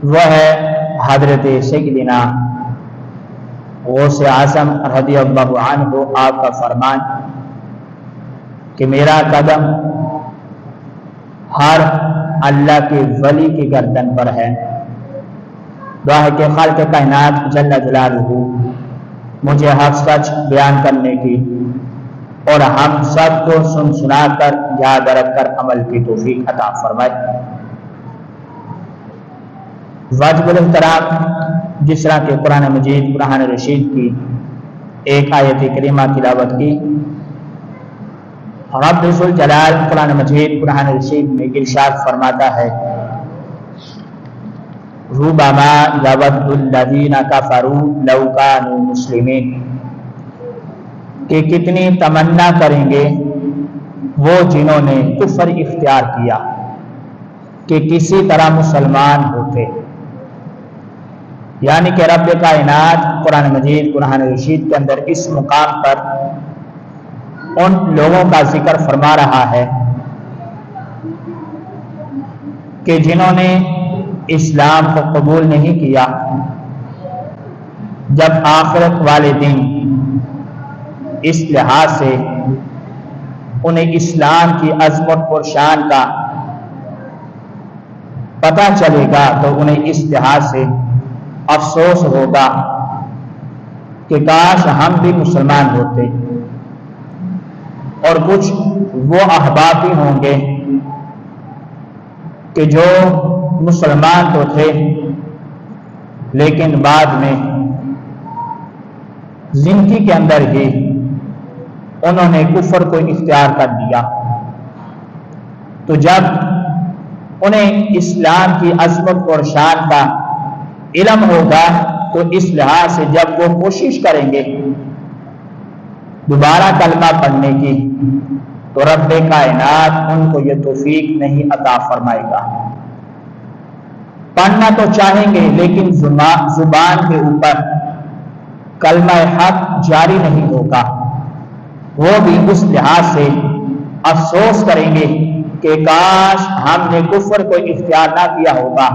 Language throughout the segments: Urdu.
وہ ہے حضرت سیدنا غوث اعظم رضی اللہ عنہ، آپ کا فرمان کہ میرا قدم ہر اللہ کے ولی کی گردن پر ہے۔ دعا ہے کہ خالق کائنات جل جلالہ مجھے حق سچ بیان کرنے کی اور ہم سب کو سن سنا کر یاد رکھ کر عمل کی توفیق عطا فرمائے۔ واجب الاحترام، جس طرح کہ قرآن مجید قرآن رشید کی ایک آیت کریمہ تلاوت کی، رب ذوالجلال قرآن مجید قرآن رشید میں ارشاد فرماتا ہے ربما یود الذین کفروا لو کانوا مسلمین، کہ کتنی تمنا کریں گے وہ جنہوں نے کفر اختیار کیا کہ کسی طرح مسلمان ہوتے۔ یعنی کہ رب کائنات قرآن مجید قرآن رشید کے اندر اس مقام پر ان لوگوں کا ذکر فرما رہا ہے کہ جنہوں نے اسلام کو قبول نہیں کیا، جب آخرت والے دن اس لحاظ سے انہیں اسلام کی عظمت اور شان کا پتہ چلے گا تو انہیں اس لحاظ سے افسوس ہوگا کہ کاش ہم بھی مسلمان ہوتے، اور کچھ وہ احباب بھی ہوں گے کہ جو مسلمان تو تھے لیکن بعد میں زندگی کے اندر ہی انہوں نے کفر کو اختیار کر دیا۔ تو جب انہیں اسلام کی عظمت اور شان کا علم ہوگا تو اس لحاظ سے جب وہ کوشش کریں گے دوبارہ کلمہ پڑھنے کی تو رب کائنات ان کو یہ توفیق نہیں عطا فرمائے گا۔ پڑھنا تو چاہیں گے لیکن زبان کے اوپر کلمہ حق جاری نہیں ہوگا، وہ بھی اس لحاظ سے افسوس کریں گے کہ کاش ہم نے کفر کو اختیار نہ کیا ہوگا،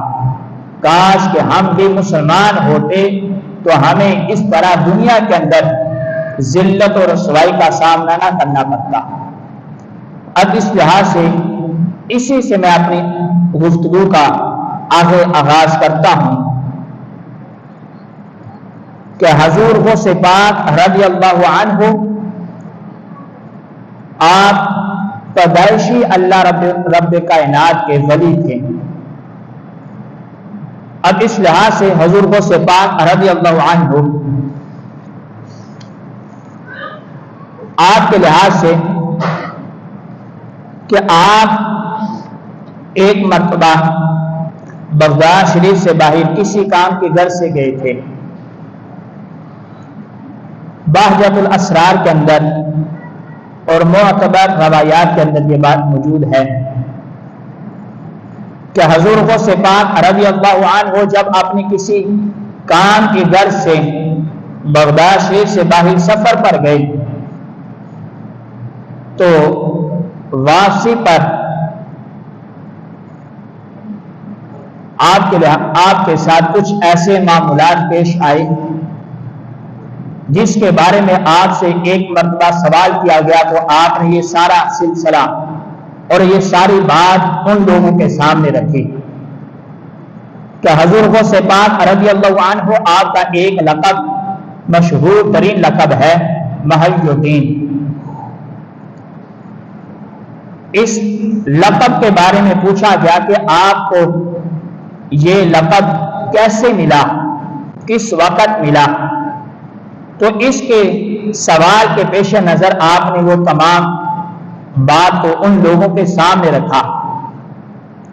کاش کہ ہم بھی مسلمان ہوتے تو ہمیں اس طرح دنیا کے اندر ذلت اور رسوائی کا سامنا نہ کرنا پڑتا۔ اب اس لحاظ سے اسی سے میں اپنی گفتگو کا آگے آغاز کرتا ہوں کہ حضور غوث پاک رضی اللہ عنہ آپ پیدائشی اللہ رب کائنات کے ولی تھے۔ اب اس لحاظ سے حضور غوث پاک رضی اللہ عنہ آپ کے لحاظ سے کہ آپ ایک مرتبہ بغداد شریف سے باہر کسی کام کے گھر سے گئے تھے۔ بہجت الاسرار کے اندر اور معتبر روایات کے اندر یہ بات موجود ہے کہ حضور غوث پاک رضی اللہ عنہ جب اپنی کسی کام کے گھر سے بغداد شریف سے باہر سفر پر گئے تو واپسی پر آپ کے ساتھ کچھ ایسے معاملات پیش آئے جس کے بارے میں آپ سے ایک مرتبہ سوال کیا گیا تو آپ نے یہ سارا سلسلہ اور یہ ساری بات ان لوگوں کے سامنے رکھی کہ حضور غوث پاک رضی اللہ عنہ آپ کا ایک لقب مشہور ترین لقب ہے محی الدین۔ اس لقب کے بارے میں پوچھا گیا کہ آپ کو یہ لقب کیسے ملا، کس وقت ملا، تو اس کے سوال کے پیش نظر آپ نے وہ تمام بات کو ان لوگوں کے سامنے رکھا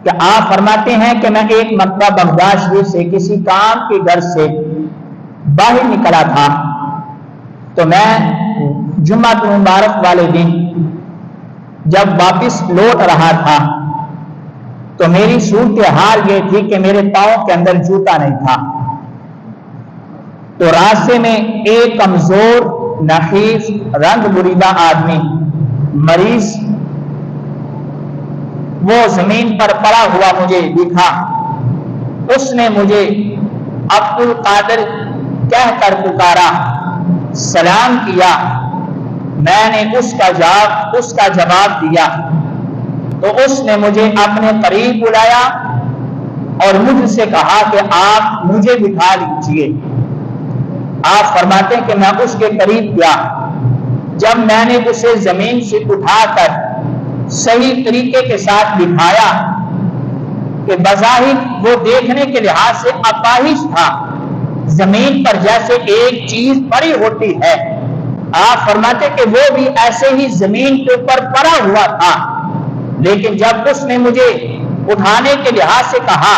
کہ آپ فرماتے ہیں کہ میں ایک مرتبہ بغداد شریف سے کسی کام کے گھر سے باہر نکلا تھا تو میں جمعہ مبارک والے دن جب واپس لوٹ رہا تھا تو میری صورتحال یہ تھی کہ میرے پاؤں کے اندر جوتا نہیں تھا، تو راستے میں ایک کمزور نحیف رنگ بریدہ آدمی مریض وہ زمین پر پڑا ہوا مجھے دکھا، اس نے مجھے عبد القادر کہہ کر پکارا، سلام کیا، میں نے اس کا جواب دیا تو اس نے مجھے اپنے قریب بلایا اور مجھ سے کہا کہ آپ مجھے بٹھا لیجیے۔ آپ فرماتے ہیں کہ میں اس کے قریب گیا، جب میں نے اسے زمین سے اٹھا کر صحیح طریقے کے ساتھ بٹھایا کہ بظاہر وہ دیکھنے کے لحاظ سے اپاہج تھا، زمین پر جیسے ایک چیز پڑی ہوتی ہے، آپ فرماتے کہ وہ بھی ایسے ہی زمین کے اوپر پڑا ہوا تھا، لیکن جب اس نے مجھے اٹھانے کے لحاظ سے کہا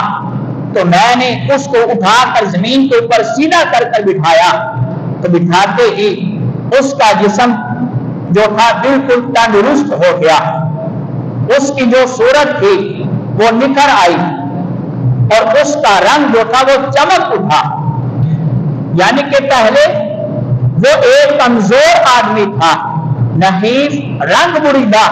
تو میں نے اس کو اٹھا کر زمین کے اوپر سیدھا کر بٹھایا، تو بٹھاتے ہی اس کا جسم جو تھا بالکل تندرست ہو گیا، اس کی جو صورت تھی وہ نکھر آئی اور اس کا رنگ جو تھا وہ چمک اٹھا۔ یعنی کہ پہلے وہ ایک کمزور آدمی تھا، نحیف، رنگ بریدہ،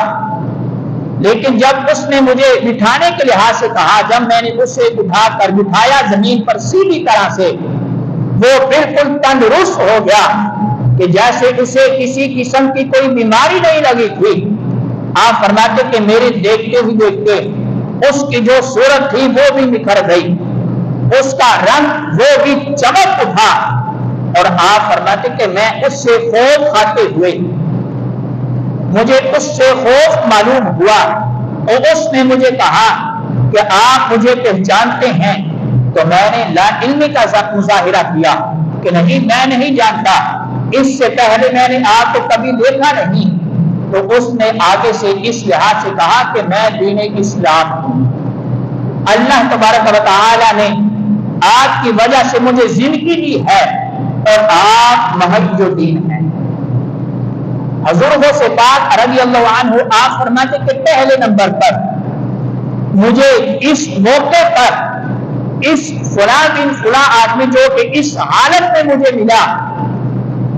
لیکن جب اس نے مجھے بٹھانے کے لحاظ سے کہا، جب میں نے اسے اٹھا کر بٹھایا زمین پر سیدھی طرح سے، وہ بالکل تندرست ہو گیا کہ جیسے اسے کسی قسم کی کوئی بیماری نہیں لگی تھی۔ آپ فرماتے کہ میرے دیکھتے ہی دیکھتے اس کی جو صورت تھی وہ بھی نکھر گئی، اس کا رنگ وہ بھی چمک اٹھا، اور آپ فرماتے کہ میں اس سے خوف کھاتے ہوئے، مجھے اس سے خوف معلوم ہوا، اور اس نے مجھے کہا کہ آپ مجھے پہچانتے ہیں؟ تو میں نے لا علمی کا مظاہرہ کیا کہ نہیں، میں نہیں جانتا، اس سے پہلے میں نے آپ کو کبھی دیکھا نہیں۔ تو اس نے آگے سے اس لحاظ سے کہا کہ میں دین اسلام ہوں، اللہ تبارک و تعالی نے آپ کی وجہ سے مجھے زندگی دی ہے اور آپ محض الدین ہیں۔ حضور غوث پاک رضی اللہ عنہ آپ فرماتے کہ پہلے نمبر پر مجھے اس موقع پر اس فلاں بن فلاں آدمی جو کہ اس حالت میں مجھے ملا،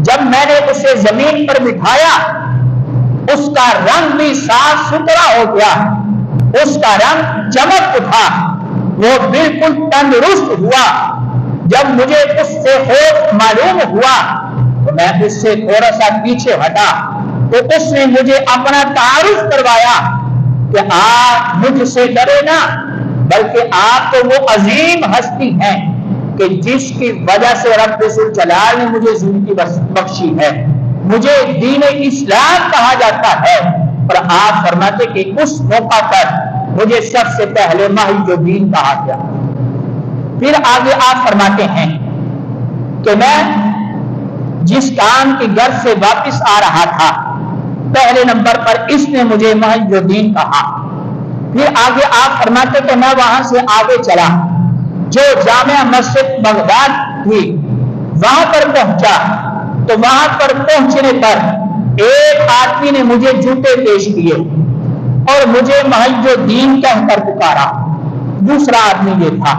جب میں نے اسے زمین پر بٹھایا اس کا رنگ بھی صاف ستھرا ہو گیا، اس کا رنگ چمک اٹھا، وہ بالکل تندرست ہوا۔ جب مجھے اس سے خوف معلوم ہوا تو میں اس سے تھوڑا سا پیچھے ہٹا، تو اس نے مجھے اپنا تعارف کروایا کہ آپ مجھ سے ڈرے نہ، بلکہ آپ تو وہ عظیم ہستی ہیں کہ جس کی وجہ سے رب ذوالجلال نے مجھے زندگی بخشی ہے، مجھے دین اسلام کہا جاتا ہے۔ اور آپ فرماتے کہ اس موقع پر مجھے سب سے پہلے محض الدین کہا گیا۔ پھر آگے آپ فرماتے ہیں کہ میں جس کام کی غرض سے واپس آ رہا تھا، پہلے نمبر پر اس نے مجھے محض الدین کہا۔ پھر آگے آپ فرماتے کہ میں وہاں سے آگے چلا، جو جامع مسجد بغداد تھی وہاں پر پہنچا، تو وہاں پر پہنچنے پر ایک آدمی نے مجھے جوتے پیش کیے اور مجھے محض الدین کہہ کر پکارا، دوسرا آدمی یہ تھا۔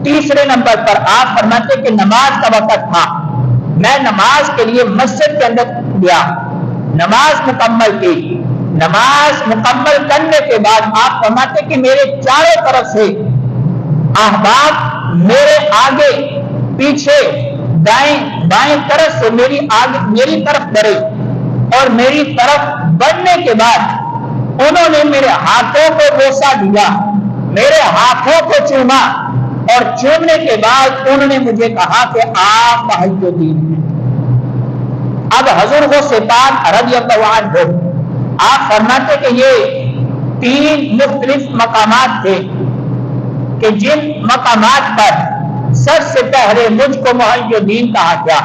تیسرے نمبر پر آپ فرماتے کہ نماز کا وقت تھا، میں نماز کے لیے مسجد کے اندر گیا، نماز مکمل کی، نماز مکمل کرنے کے بعد آپ فرماتے کہ میرے چاروں طرف سے احباب میرے آگے پیچھے دائیں بائیں طرف سے میری طرف بڑھے، اور میری طرف بڑھنے کے بعد انہوں نے میرے ہاتھوں کو بوسہ دیا، میرے ہاتھوں کو چوما، اور چومنے کے بعد انہوں نے مجھے کہا کہ آپ محض الدین ہیں۔ اب حضور غوث پاک رضی اللہ عنہ آپ فرماتے کہ یہ 3 مختلف مقامات تھے کہ جن مقامات پر سب سے پہلے مجھ کو محض الدین کہا گیا۔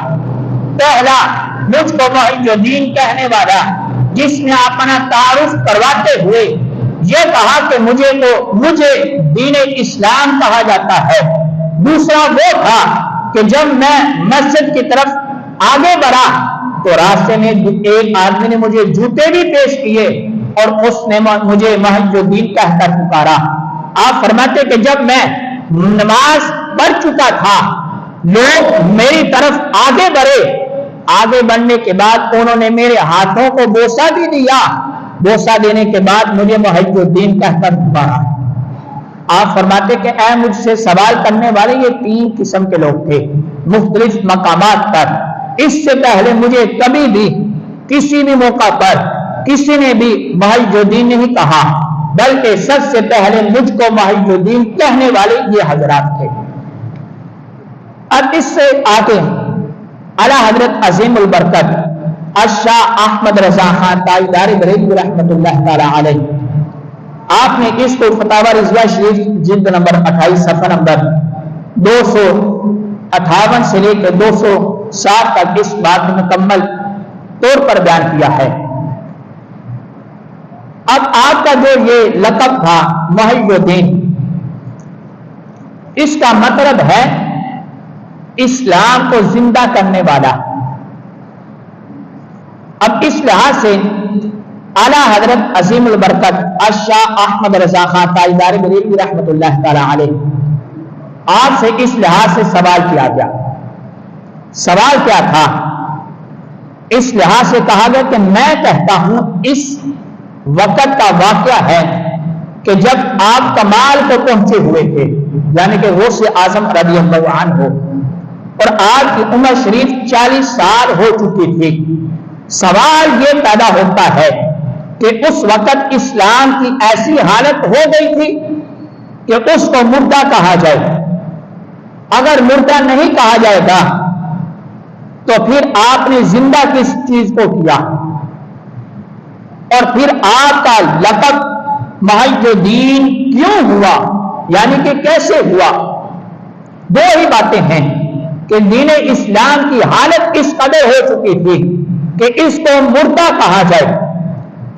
پہلا، مجھ کو محض الدین کہنے والا جس نے اپنا تعارف کرواتے ہوئے یہ کہا کہ مجھے دین اسلام کہا جاتا ہے۔ دوسرا وہ تھا کہ جب میں مسجد کی طرف آگے بڑھا تو راستے میں ایک آدمی نے مجھے جوتے بھی پیش کیے اور اس نے مجھے محض الدین کہہ کر پکارا۔ آپ فرماتے کہ جب میں نماز پڑھ چکا تھا، لوگ میری طرف آگے بڑھے، آگے بڑھنے کے بعد انہوں نے میرے ہاتھوں کو بوسہ بھی دیا، بوسہ دینے کے بعد مجھے محض الدین کہہ کر پکارا۔ آپ فرماتے کہ اے مجھ سے سوال کرنے والے یہ 3 قسم کے لوگ تھے مختلف مقامات پر. اس سے پہلے مجھے کبھی بھی کسی بھی موقع پر کسی نے بھی محی الدین نہیں کہا، بلکہ سب سے پہلے مجھ کو محی الدین کہنے والے یہ حضرات تھے. اب اس سے آگے اعلیٰ حضرت عظیم البرکت الشاہ احمد رضا خان تاجدار بریلوی رحمۃ اللہ تعالی علیہ، آپ نے اس کو فتاوی رضویہ شریف جلد نمبر 28 صفحہ نمبر 258 سے لے کے 260 تک اس بات میں مکمل طور پر بیان کیا ہے. اب آپ کا جو یہ لقب تھا محی الدین، اس کا مطلب ہے اسلام کو زندہ کرنے والا. اب اس لحاظ سے اعلیٰ حضرت عظیم البرکت الشاہ احمد رضا خان تاجدار بریلوی رحمۃ اللہ تعالی علیہ، آپ سے اس لحاظ سے سوال کیا گیا. سوال کیا تھا؟ اس لحاظ سے کہا گیا کہ میں کہتا ہوں اس وقت کا واقعہ ہے کہ جب آپ کمال کو پہنچے ہوئے تھے، یعنی کہ غوث اعظم رضی اللہ عنہ، اور آپ کی عمر شریف 40 سال ہو چکی تھی. سوال یہ پیدا ہوتا ہے کہ اس وقت اسلام کی ایسی حالت ہو گئی تھی کہ اس کو مردہ کہا جائے. اگر مردہ نہیں کہا جائے گا تو پھر آپ نے زندہ کس چیز کو کیا؟ اور پھر آپ کا لقب محی الدین کیوں ہوا، یعنی کہ کیسے ہوا؟ دو ہی باتیں ہیں کہ دین اسلام کی حالت اس قدر ہو چکی تھی کہ اس کو مردہ کہا جائے.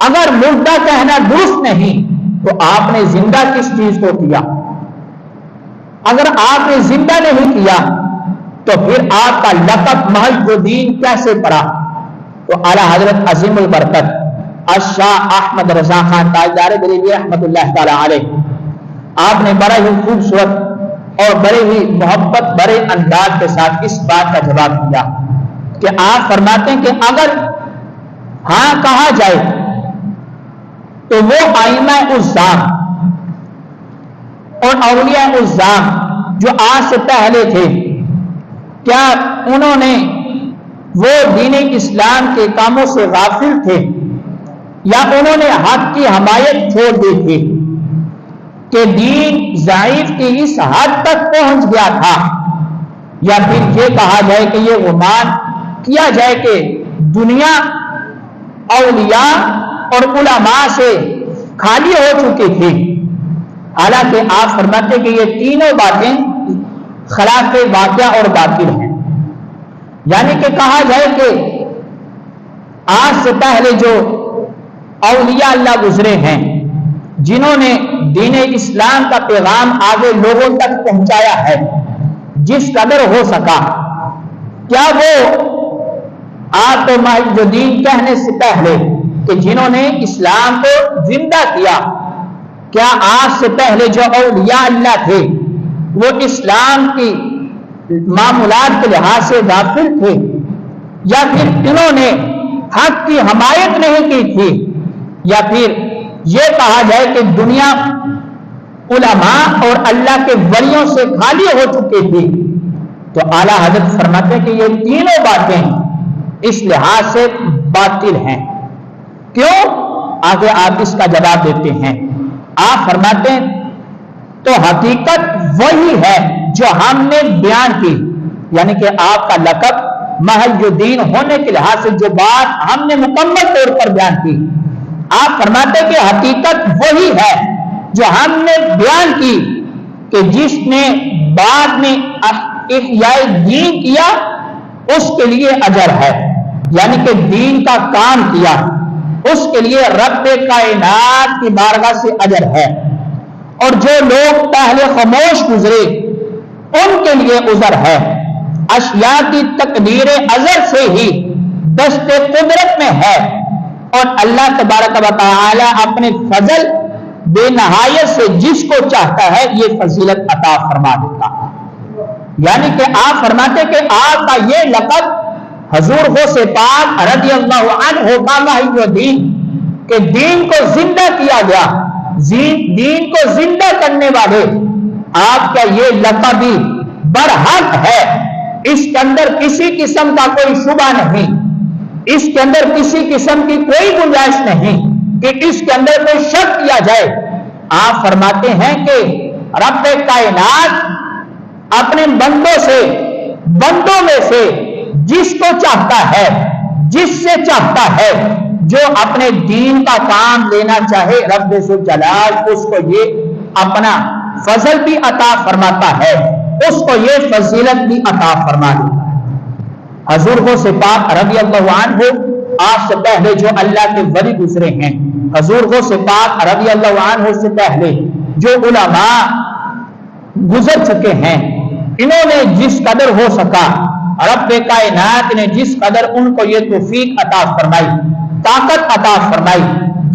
اگر مردہ کہنا درست نہیں تو آپ نے زندہ کس چیز کو کیا؟ اگر آپ نے زندہ نہیں کیا تو پھر آپ کا لقب محی الدین کیسے پڑا؟ تو اعلیٰ حضرت عظیم البرکت الشاہ احمد رضا خان تاجدار بریلوی رحمۃ اللہ تعالی علیہ، آپ نے بڑا ہی خوبصورت اور بڑے ہی محبت بڑے انداز کے ساتھ اس بات کا جواب دیا کہ آپ فرماتے ہیں کہ اگر ہاں کہا جائے تو وہ ائمہ اعظام اور اولیاء اعظام جو آج سے پہلے تھے، کیا انہوں نے وہ دین اسلام کے کاموں سے غافل تھے، یا انہوں نے حق کی حمایت چھوڑ دی تھی کہ دین ضعیف کی اس حد تک پہنچ گیا تھا؟ یا پھر یہ کہا جائے کہ یہ گمان کیا جائے کہ دنیا اولیاء اور علماء سے خالی ہو چکی تھی؟ حالانکہ آپ فرماتے کہ یہ تینوں باتیں خلاف واقعہ اور باطل ہیں. یعنی کہ کہا جائے کہ آج سے پہلے جو اولیاء اللہ گزرے ہیں جنہوں نے دین اسلام کا پیغام آگے لوگوں تک پہنچایا ہے جس قدر ہو سکا، کیا وہ آپ تو محی الدین کہنے سے پہلے کہ جنہوں نے اسلام کو زندہ کیا، کیا آج سے پہلے جو اولیاء اللہ تھے وہ اسلام کی معمولات کے لحاظ سے غافل تھے، یا پھر انہوں نے حق کی حمایت نہیں کی تھی، یا پھر یہ کہا جائے کہ دنیا علماء اور اللہ کے ولیوں سے خالی ہو چکی تھی؟ تو اعلیٰ حضرت فرماتے ہیں کہ یہ تینوں باتیں اس لحاظ سے باطل ہیں. کیوں؟ آگے آپ اس کا جواب دیتے ہیں. آپ فرماتے ہیں تو حقیقت وہی ہے جو ہم نے بیان کی، یعنی کہ آپ کا لقب محی الدین ہونے کے لحاظ سے جو بات ہم نے مکمل طور پر بیان کی، آپ فرماتے کہ حقیقت وہی ہے جو ہم نے بیان کی کہ جس نے بعد میں احیاء دین کیا اس کے لیے اجر ہے، یعنی کہ دین کا کام کیا اس کے لیے رب کائنات کی بارگاہ سے اجر ہے، اور جو لوگ پہلے خاموش گزرے ان کے لیے عذر ہے. اشیاء کی تقدیر ازل سے ہی دست قدرت میں ہے، اور اللہ تبارک و تعالی اپنے فضل بے نہایت سے جس کو چاہتا ہے یہ فضیلت عطا فرما دیتا. یعنی کہ آپ فرماتے کہ آپ کا یہ لقب حضور غوث پاک رضی اللہ عنہ کا محی الدین کہ دین کو زندہ کیا گیا، دین کو زندہ کرنے والے، آپ کا یہ لقب بھی برحق ہے، اس کے اندر کسی قسم کا کوئی شبہ نہیں، اس کے اندر کسی قسم کی کوئی گنجائش نہیں کہ اس کے اندر کوئی شک کیا جائے۔ آپ فرماتے ہیں کہ رب کائنات اپنے بندوں میں سے جس کو چاہتا ہے، جس سے چاہتا ہے، جو اپنے دین کا کام لینا چاہے، رب ذوالجلال اس کو یہ اپنا فضل بھی عطا فرماتا ہے، اس کو یہ فضیلت بھی عطا فرما دیتا ہے۔ حضور غوث پاک رضی اللہ عنہ آپ سے پہلے جو اللہ کے ولی گزرے ہیں، حضور غوث پاک رضی اللہ عنہ سے پہلے جو علماء گزر چکے ہیں، انہوں نے جس قدر ہو سکا، رب کائنات نے جس قدر ان کو یہ توفیق عطا فرمائی، طاقت عطا فرمائی،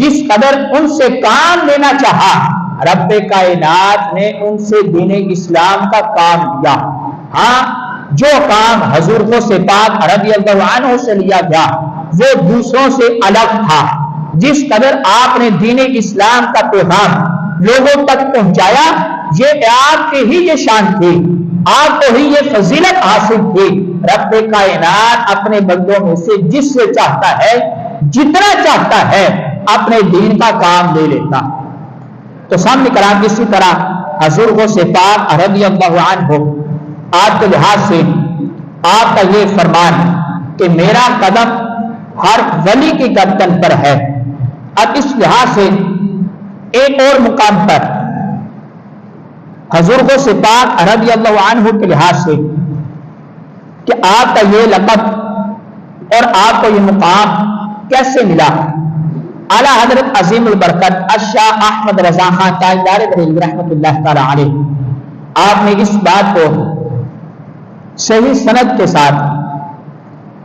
جس قدر ان سے کام لینا چاہا، رب کائنات نے ان سے دین اسلام کا کام لیا۔ ہاں، جو کام حضور غوث پاک رضی اللہ عنہ سے لیا گیا وہ دوسروں سے الگ تھا۔ جس قدر آپ نے دین اسلام کا پیغام لوگوں تک پہنچایا، یہ آپ کے ہی یہ شان تھی، آپ کو ہی یہ فضیلت حاصل تھی۔ رب کائنات اپنے بندوں میں سے جس سے چاہتا ہے، جتنا چاہتا ہے، اپنے دین کا کام لے لیتا۔ تو سامنے کرام اسی طرح حضور غوث پاک رضی اللہ عنہ آپ کے لحاظ سے آپ کا یہ فرمان کہ میرا قدم ہر ولی کی گردن پر ہے، اب اس لحاظ سے ایک اور مقام پر حضور غوث پاک رضی اللہ عنہ کے لحاظ سے کہ آپ کا یہ لقب اور آپ کو یہ مقام کیسے ملا، اعلیٰ حضرت عظیم البرکت الشاہ احمد رضا خان تاجدار بریلوی رحمۃ اللہ تعالی علیہ، آپ نے اس بات کو صحیح سند کے ساتھ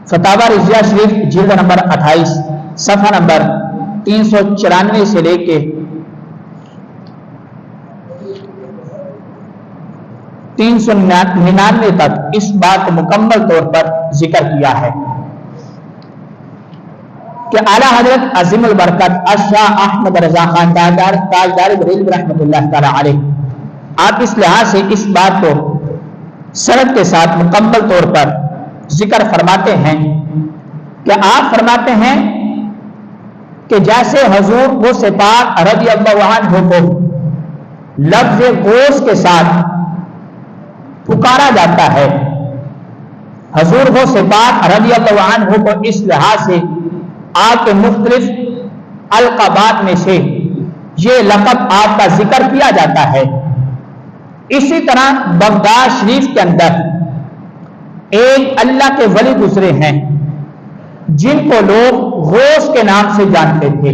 فتاوی رضیہ شریف جلد نمبر 28 صفحہ نمبر 394 سے لے کے 399 تک اس بات کو مکمل طور پر ذکر کیا ہے کہ اعلیٰ حضرت عظیم البرکت الشاہ احمد رضا خان تاجدار بریلوی رحمۃ اللہ تعالی علیہ، آپ اس لحاظ سے اس بات کو سند کے ساتھ مکمل طور پر ذکر فرماتے ہیں کہ آپ فرماتے ہیں کہ جیسے حضور غوث پاک رضی اللہ عنہ کو لفظ غوث کے ساتھ پکارا جاتا ہے، حضور غوث پاک رضی اللہ عنہ کو اس لحاظ سے آپ کے مختلف القابات میں سے یہ لقب آپ کا ذکر کیا جاتا ہے۔ اسی طرح بغداد شریف کے اندر ایک اللہ کے ولی گزرے ہیں جن کو لوگ غوث کے نام سے جانتے تھے،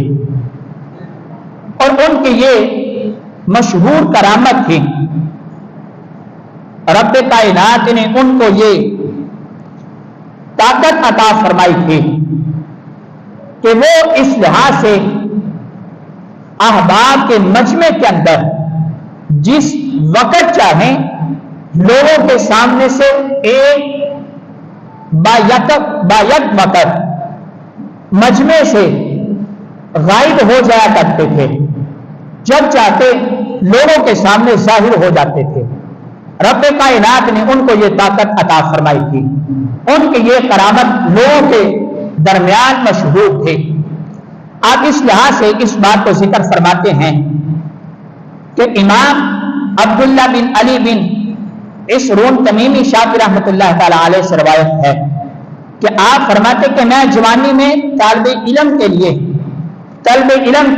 اور ان کی یہ مشہور کرامت تھی، رب کائنات نے ان کو یہ طاقت عطا فرمائی تھی کہ وہ اس لحاظ سے احباب کے مجمع کے اندر جس وقت چاہیں لوگوں کے سامنے سے ایک بایک وقت مجمع سے غائب ہو جایا کرتے تھے، جب چاہتے لوگوں کے سامنے ظاہر ہو جاتے تھے۔ رب کائنات نے ان کو یہ طاقت عطا فرمائی تھی، ان کی یہ کرامت لوگوں کے درمیان مشہور تھے۔ آپ اس لحاظ سے اس بات کو ذکر فرماتے ہیں کہ امام عبداللہ بن علی بن اسرون تمیمی شافعی رحمۃ اللہ تعالی علیہ سے روایت ہے کہ آپ فرماتے کہ میں جوانی میں طالب علم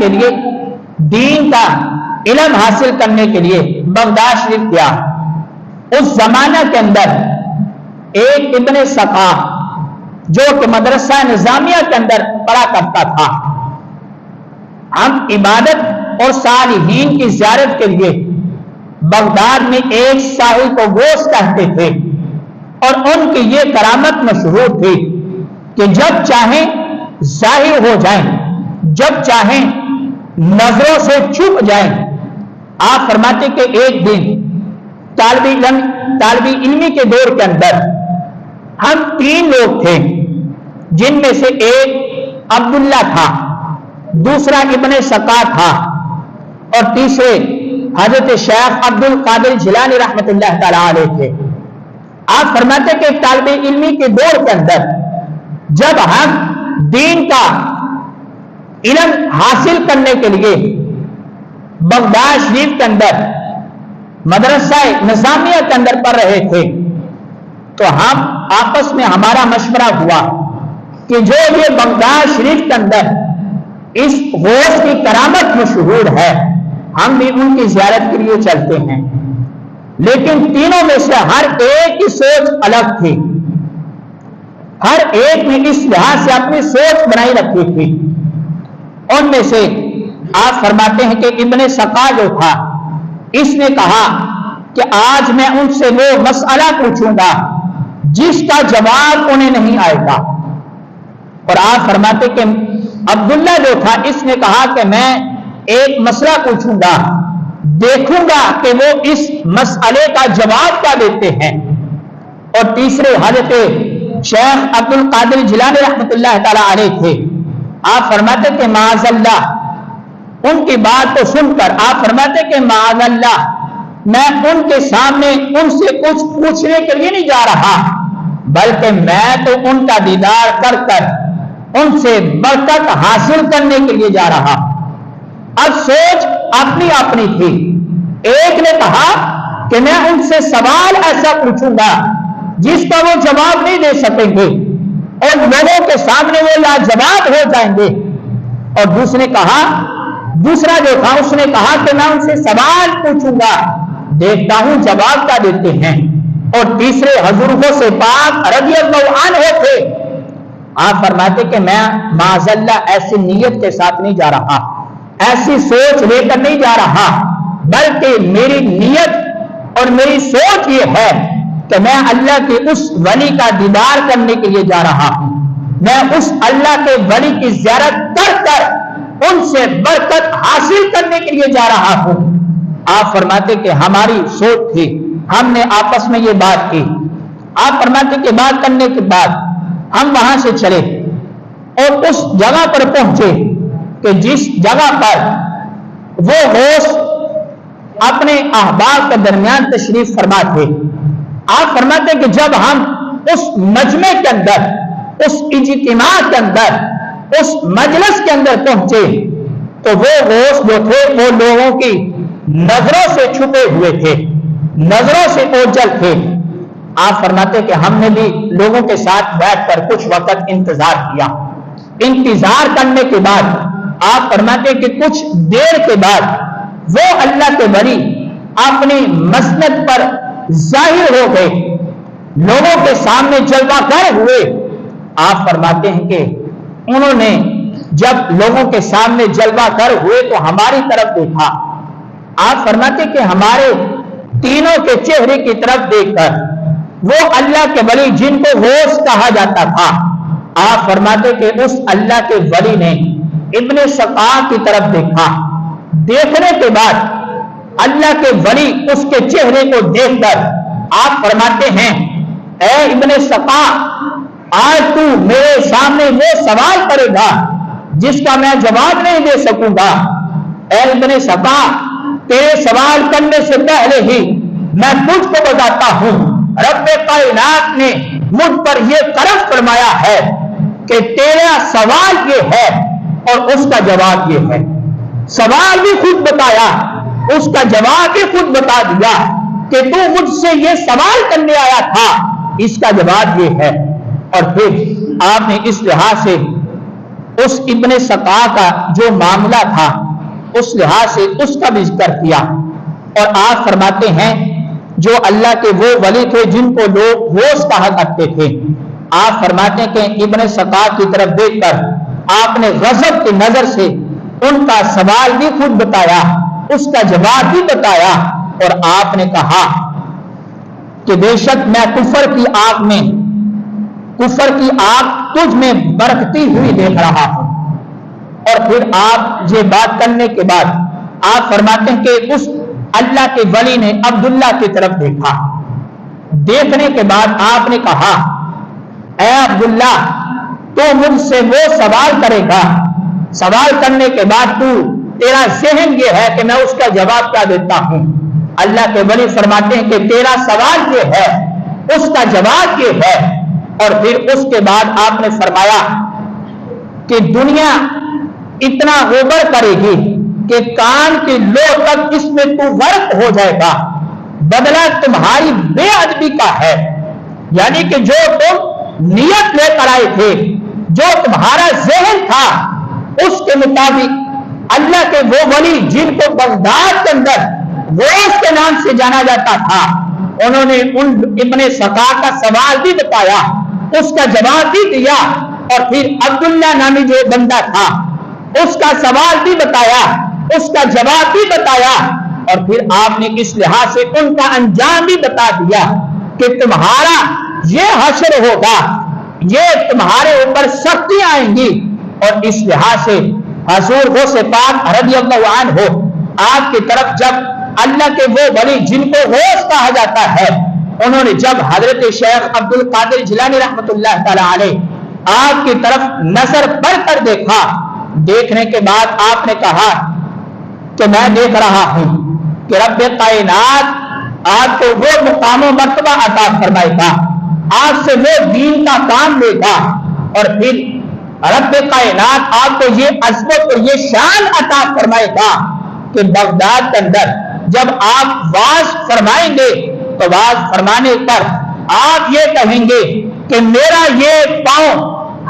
کے لیے دین کا علم حاصل کرنے کے لیے بغداد شریف گیا۔ اس زمانہ کے اندر ایک ابن سقا جو کہ مدرسہ نظامیہ کے اندر پڑھا کرتا تھا، ہم عبادت اور صالحین کی زیارت کے لیے بغداد میں ایک ساحل کو غوث کہتے تھے، اور ان کی یہ کرامت مشہور تھی کہ جب چاہیں ظاہر ہو جائیں، جب چاہیں نظروں سے چھپ جائیں۔ آپ فرماتے کہ ایک دن طالب علمی کے دور کے اندر ہم 3 لوگ تھے، جن میں سے ایک عبداللہ تھا، دوسرا ابن سقا تھا، اور تیسرے حضرت شیخ عبد القادر جیلانی رحمۃ اللہ تعالی علیہ تھے۔ آپ فرماتے کہ طالب علمی کے دور کے اندر جب ہم دین کا علم حاصل کرنے کے لیے بغداد شریف کے اندر مدرسہ نظامیہ کے اندر پڑھ رہے تھے تو ہم آپس میں ہمارا مشورہ ہوا کہ جو یہ بغداد شریف کے اندر اس غوث کی کرامت مشہور ہے ہم بھی ان کی زیارت کے لیے چلتے ہیں، لیکن تینوں میں سے ہر ایک کی سوچ الگ تھی، ہر ایک نے اس لحاظ سے اپنی سوچ بنائی رکھی تھی۔ ان میں سے آپ فرماتے ہیں کہ ابن سقا جو تھا اس نے کہا کہ آج میں ان سے وہ مسئلہ پوچھوں گا جس کا جواب انہیں نہیں آئے گا، اور آپ فرماتے کہ عبداللہ جو تھا اس نے کہا کہ میں ایک مسئلہ پوچھوں گا، دیکھوں گا کہ وہ اس مسئلے کا جواب کیا دیتے ہیں۔ اور تیسرے حضرت شیخ عبد القادر جیلانی رحمۃ اللہ تعالی علیہ تھے۔ آپ فرماتے کہ معاذ اللہ، ان کی بات کو سن کر آپ فرماتے کہ معاذ اللہ، میں ان کے سامنے ان سے کچھ پوچھنے کے لیے نہیں جا رہا، بلکہ میں تو ان کا دیدار کر کر ان سے برکت حاصل کرنے کے لیے جا رہا۔ اب سوچ اپنی اپنی تھی، ایک نے کہا کہ میں ان سے سوال ایسا پوچھوں گا جس کا وہ جواب نہیں دے سکیں گے اور لوگوں کے سامنے وہ لاجواب ہو جائیں گے، اور دوسرا جو تھا اس نے کہا کہ میں ان سے سوال پوچھوں گا، دیکھتا ہوں جواب کیا دیتے ہیں۔ اور تیسرے حضور سے پاک رضی اللہ عنہ تھے۔ آپ فرماتے کہ میں معاذ اللہ ایسی نیت کے ساتھ نہیں جا رہا، ایسی سوچ لے کر نہیں جا رہا، بلکہ میری نیت اور میری سوچ یہ ہے کہ میں اللہ کے اس ولی کا دیدار کرنے کے لیے جا رہا ہوں، میں اس اللہ کے ولی کی زیارت کر کر ان سے برکت حاصل کرنے کے لیے جا رہا ہوں۔ آپ فرماتے کہ ہماری سوچ تھی، ہم نے آپس میں یہ بات کی۔ آپ فرماتے کہ بات کرنے کے بعد ہم وہاں سے چلے اور اس جگہ پر پہنچے کہ جس جگہ پر وہ غوث اپنے احباب کے درمیان تشریف فرما تھے۔ آپ فرماتے کہ جب ہم اس مجمع کے اندر، اس اجتماع کے اندر، اس مجلس کے اندر پہنچے تو وہ غوث جو تھے وہ لوگوں کی نظروں سے چھپے ہوئے تھے، نظروں سے اوجھل تھے۔ آپ فرماتے کہ ہم نے بھی لوگوں کے ساتھ بیٹھ کر کچھ وقت انتظار کیا۔ انتظار کرنے کے بعد آپ فرماتے کہ کچھ دیر کے بعد وہ اللہ کے ولی اپنی مسند پر ظاہر ہو گئے، لوگوں کے سامنے جلوہ گر ہوئے۔ آپ فرماتے ہیں کہ انہوں نے جب لوگوں کے سامنے جلوہ گر ہوئے تو ہماری طرف دیکھا۔ آپ فرماتے کہ ہمارے تینوں کے چہرے کی طرف دیکھ کر وہ اللہ کے ولی جن کو غوث کہا جاتا تھا، آپ فرماتے کہ اس اللہ کے ولی نے ابن سقا کی طرف دیکھا۔ دیکھنے کے بعد اللہ کے ولی اس کے چہرے کو دیکھ کر آپ فرماتے ہیں اے ابن سقا، آج تو میرے سامنے وہ سوال کرے گا جس کا میں جواب نہیں دے سکوں گا۔ اے ابن سقا، تیرے سوال کرنے سے پہلے ہی میں تجھ کو بتاتا ہوں رب کائنات نے مجھ پر یہ کرم فرمایا ہے کہ تیرا سوال یہ ہے اور اس کا جواب یہ ہے۔ سوال بھی خود بتایا، اس کا جواب بھی خود بتا دیا کہ تو مجھ سے یہ سوال کرنے آیا تھا، اس کا جواب یہ ہے۔ اور پھر آپ نے اس لحاظ سے اس ابن سقا کا جو معاملہ تھا اس لحاظ سے اس کا بھی ذکر کیا۔ اور آپ فرماتے ہیں جو اللہ کے وہ ولی تھے جن کو لوگ غوث کہا کرتے تھے، آپ فرماتے ہیں کہ ابن سقا کی طرف دیکھ کر آپ نے غضب کی نظر سے ان کا سوال بھی خود بتایا، اس کا جواب بھی بتایا، اور آپ نے کہا کہ بے شک میں کفر کی آگ تجھ میں برکتی ہوئی دیکھ رہا ہوں۔ اور پھر آپ یہ بات کرنے کے بعد آپ فرماتے ہیں کہ اس اللہ کے ولی نے عبداللہ کی طرف دیکھا۔ دیکھنے کے بعد آپ نے کہا اے عبداللہ، تو مجھ سے وہ سوال کرے گا، سوال کرنے کے بعد تو تیرا ذہن یہ ہے کہ میں اس کا جواب کیا دیتا ہوں؟ اللہ کے ولی فرماتے ہیں کہ تیرا سوال یہ ہے، اس کا جواب یہ ہے۔ اور پھر اس کے بعد آپ نے فرمایا کہ دنیا اتنا غبار کرے گی کہ کان کی لو تک اس میں تو غرق ہو جائے گا، بدلہ تمہاری بے ادبی کا ہے۔ یعنی کہ جو تم نیت لے کر آئے تھے، جو تمہارا ذہن تھا، اس کے مطابق اللہ کے وہ ولی جن کو بغداد کے اندر غوث کے نام سے جانا جاتا تھا، انہوں نے ان ابن سقا کا سوال بھی بتایا، اس کا جواب بھی دیا، اور پھر عبداللہ نامی جو بندہ تھا اس کا سوال بھی بتایا، اس کا جواب بھی بتایا، اور پھر آپ نے اس لحاظ سے ان کا انجام بھی بتا دیا کہ تمہارا یہ حشر ہوگا، یہ تمہارے اوپر سختیاں آئیں گی۔ اور اس لحاظ سے حضور غوث پاک رضی اللہ عنہ آپ کی طرف جب اللہ کے وہ ولی جن کو غوث کہا جاتا ہے، انہوں نے جب حضرت شیخ عبد القادر جیلانی رحمت اللہ تعالی علیہ آپ کی طرف نظر پڑ کر دیکھا، دیکھنے کے بعد آپ نے کہا کہ میں دیکھ رہا ہوں کہ رب کائنات آپ کو وہ مقام و مرتبہ عطا فرمائے گا، آپ سے وہ دین کا کام لے گا، اور پھر رب کائنات آپ کو یہ عظمت اور یہ شان عطا فرمائے گا کہ بغداد کے اندر جب آپ واز فرمائیں گے تو واز فرمانے پر آپ یہ کہیں گے کہ میرا یہ پاؤں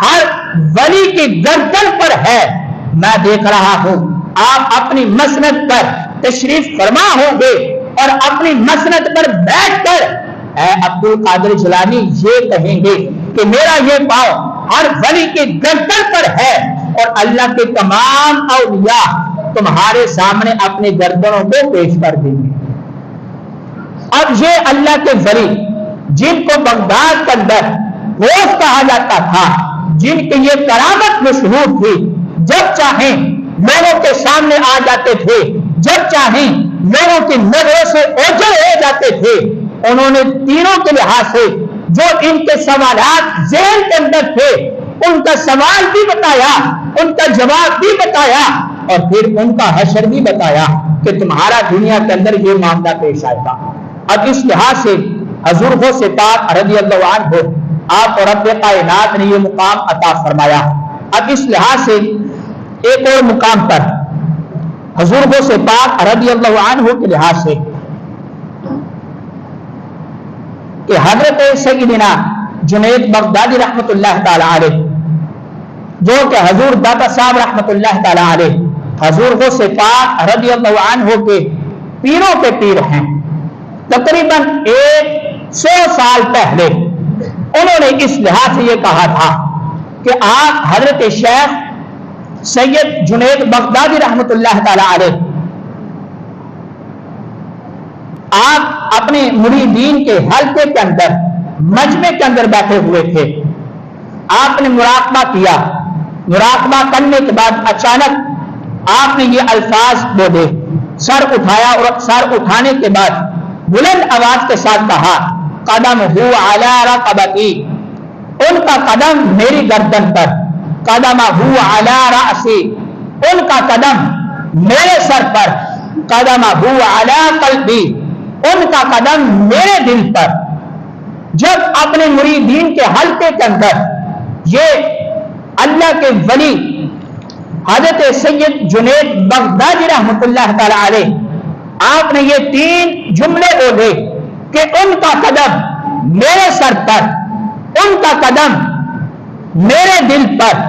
ہر ولی کی گردن پر ہے، میں دیکھ رہا ہوں آپ اپنی مسند پر تشریف فرما ہوں گے اور اپنی مسند پر بیٹھ کر اے عبد القادر جیلانی یہ کہیں گے کہ میرا یہ پاؤں ہر ولی کی گردن پر ہے، اور اللہ کے تمام اولیاء تمہارے سامنے اپنے گردنوں کو پیش کر دیں گے۔ اب یہ اللہ کے ولی جن کو بغداد کے اندر غوث کہا جاتا تھا، جن کی یہ کرامت مشہور تھی، جب چاہیں لوگوں کے سامنے آ جاتے تھے، جب چاہیں لوگوں کی نظروں سے اوجھل ہو جاتے تھے، انہوں نے تینوں کے لحاظ سے جو ان کے سوالات ذہن کے اندر تھے ان کا سوال بھی بتایا، ان کا جواب بھی بتایا، اور پھر ان کا حشر بھی بتایا کہ تمہارا دنیا کے اندر یہ معاملہ پیش آئے گا۔ اب اس لحاظ سے حضور غوث پاک رضی اللہ عنہ آپ اور رب کائنات نے یہ مقام عطا فرمایا۔ اب اس لحاظ سے ایک اور مقام پر حضور غوث پاک رضی اللہ عنہ کے لحاظ سے کہ حضرت سیدنا جنید بغدادی رحمت اللہ تعالی علیہ، جو کہ حضور داتا صاحب رحمت اللہ تعالی علیہ حضور غوث پاک رضی اللہ عنہ کے پیروں کے پیر ہیں، تقریباً 100 سال پہلے انہوں نے اس لحاظ سے یہ کہا تھا کہ آپ حضرت شیخ سید جنید بغدادی رحمت اللہ تعالی علیہ آپ اپنے مریدین کے حلقے کے اندر مجمع کے اندر بیٹھے ہوئے تھے، آپ نے مراقبہ کیا، مراقبہ کرنے کے بعد اچانک آپ نے یہ الفاظ بولے، سر اٹھایا، اور سر اٹھانے کے بعد بلند آواز کے ساتھ کہا قدم ہو علی رقبتی، ان کا قدم میری گردن پر، قدم ہو علی رأسی، ان کا قدم میرے سر پر، قدم ہو علی قلبی، ان کا قدم میرے دل پر۔ جب اپنے مریدین کے حلقے کے اندر یہ اللہ کے ولی حضرت سید جنید بغدادی رحمت اللہ تعالی علیہ آپ نے یہ 3 جملے بولے کہ ان کا قدم میرے سر پر، ان کا قدم میرے دل پر،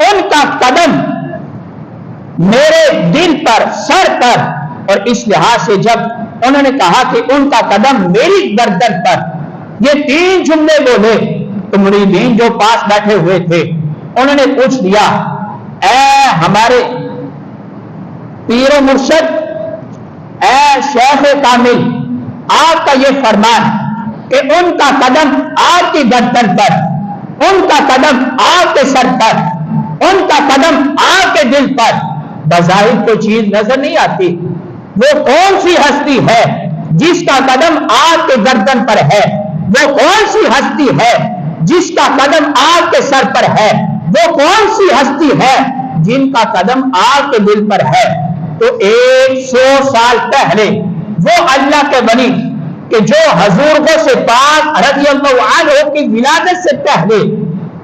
ان کا قدم میرے دل پر، سر پر، اور اس لحاظ سے جب انہوں نے کہا کہ ان کا قدم میری گردن پر، یہ 3 جملے بولے تو مریدین جو پاس بیٹھے ہوئے تھے انہوں نے پوچھ لیا اے ہمارے پیر و مرشد، اے شیخ کامل، آپ کا یہ فرمان کہ ان کا قدم آپ کی گردن پر، ان کا قدم آپ کے سر پر، ان کا قدم آپ کے دل پر، بظاہر کوئی چیز نظر نہیں آتی، وہ کون سی ہستی ہے جس کا قدم آپ کے گردن پر ہے؟ وہ کون سی ہستی ہے جس کا قدم آپ کے سر پر ہے؟ وہ کون سی ہستی ہے جن کا قدم آپ کے دل پر ہے، تو 100 سال پہلے وہ اللہ کے ولی کہ جو حضور غوث پاک رضی اللہ عنہ کی ولادت سے پہلے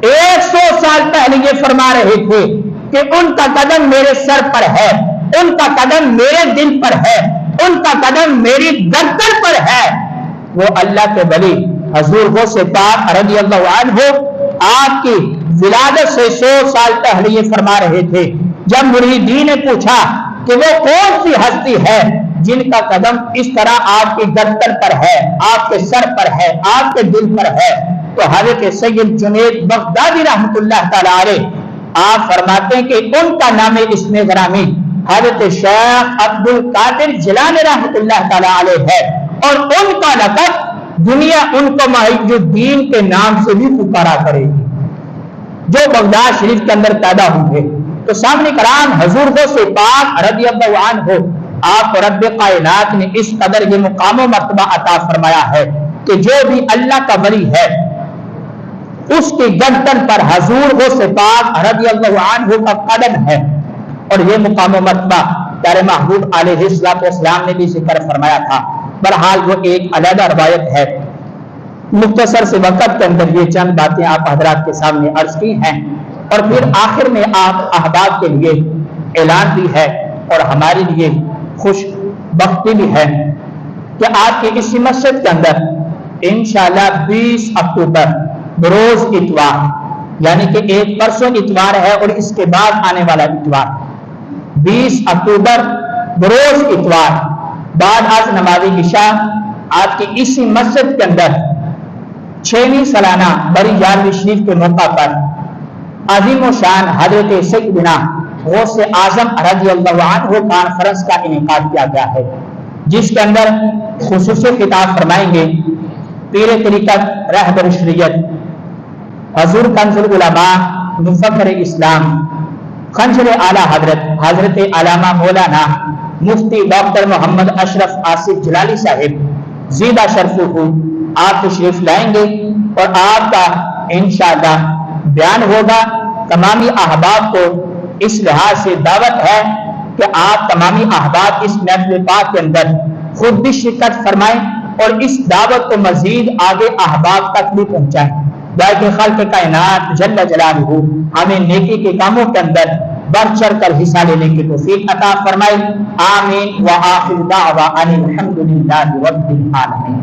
100 سال پہلے یہ فرما رہے تھے کہ ان کا قدم میرے سر پر ہے، ان کا قدم میرے دل پر ہے، ان کا قدم میری گردن پر ہے، وہ اللہ کے ولی حضور غوث پاک رضی اللہ عنہ آپ کی ولادت سے 100 سال پہلے یہ فرما رہے تھے۔ جب مریدین نے پوچھا کہ وہ کون سی ہستی ہے جن کا قدم اس طرح آپ کی گردن پر ہے، آپ کے سر پر ہے، آپ کے دل پر ہے، تو حضرت سید جنید بغدادی رحمۃ اللہ تعالی علیہ آپ فرماتے ہیں کہ ان کا نام اسم گرامی حضرت شیخ عبد القادر جیلانی رحمۃ اللہ تعالی علیہ ہے، اور ان کا لقب دنیا ان کو محی الدین کے نام سے بھی پکارا کرے گی جو بغداد شریف کے اندر پیدا ہوئے۔ تو سامنے کرام حضور غوث پاک رضی اللہ عنہ آپ کو رب کائنات نے اس قدر یہ مقام و مرتبہ عطا فرمایا ہے کہ جو بھی اللہ کا ولی ہے اس کی گردن پر حضور غوث پاک رضی اللہ عنہ کا قدم ہے، اور یہ مقام و مرتبہ پیارے محبوب علیہ السلام نے بھی ذکر فرمایا تھا۔ بہرحال وہ ایک علیحدہ روایت ہے، مختصر سے وقت کے اندر یہ چند باتیں آپ حضرات کے سامنے عرض کی ہیں، اور پھر آخر میں آپ احباب کے لیے اعلان بھی ہے اور ہمارے لیے خوش بختی بھی ہے کہ آپ کی اسی مسجد کے اندر انشاءاللہ 20 اکتوبر بروز اتوار، یعنی کہ ایک پرسوں اتوار ہے اور اس کے بعد آنے والا اتوار 20 اکتوبر بروز اتوار بعد از نماز عشاء آپ کی اسی مسجد کے اندر 6ویں سالانہ بری یارویں شریف کے موقع پر عظیم و شان حضرت سیدنا غوث اعظم رضی اللہ عنہ کانفرنس کا انعقاد کیا گیا ہے، جس کے اندر خصوصی خطاب فرمائیں گے پیر طریقت رہبر شریعت حضور کنز العلماء مفکر اسلام خنجر اعلی حضرت علامہ مولانا مفتی ڈاکٹر محمد اشرف آصف جلالی صاحب زیدہ شرفہ آپ تشریف لائیں گے، اور آپ کا انشاءاللہ بیان ہوگا۔ تمامی احباب کو اس لحاظ سے دعوت ہے کہ آپ تمامی احباب اس محفل پاک کے اندر خود بھی شرکت فرمائیں اور اس دعوت کو مزید آگے احباب تک بھی پہنچائیں۔ دعائے خالق کائنات جل جلالہ ہمیں نیکی کے کاموں کے اندر بڑھ چڑھ کر حصہ لینے کی توفیق عطا فرمائے۔ آمین وآخر دعوانا الحمدللہ رب العالمین۔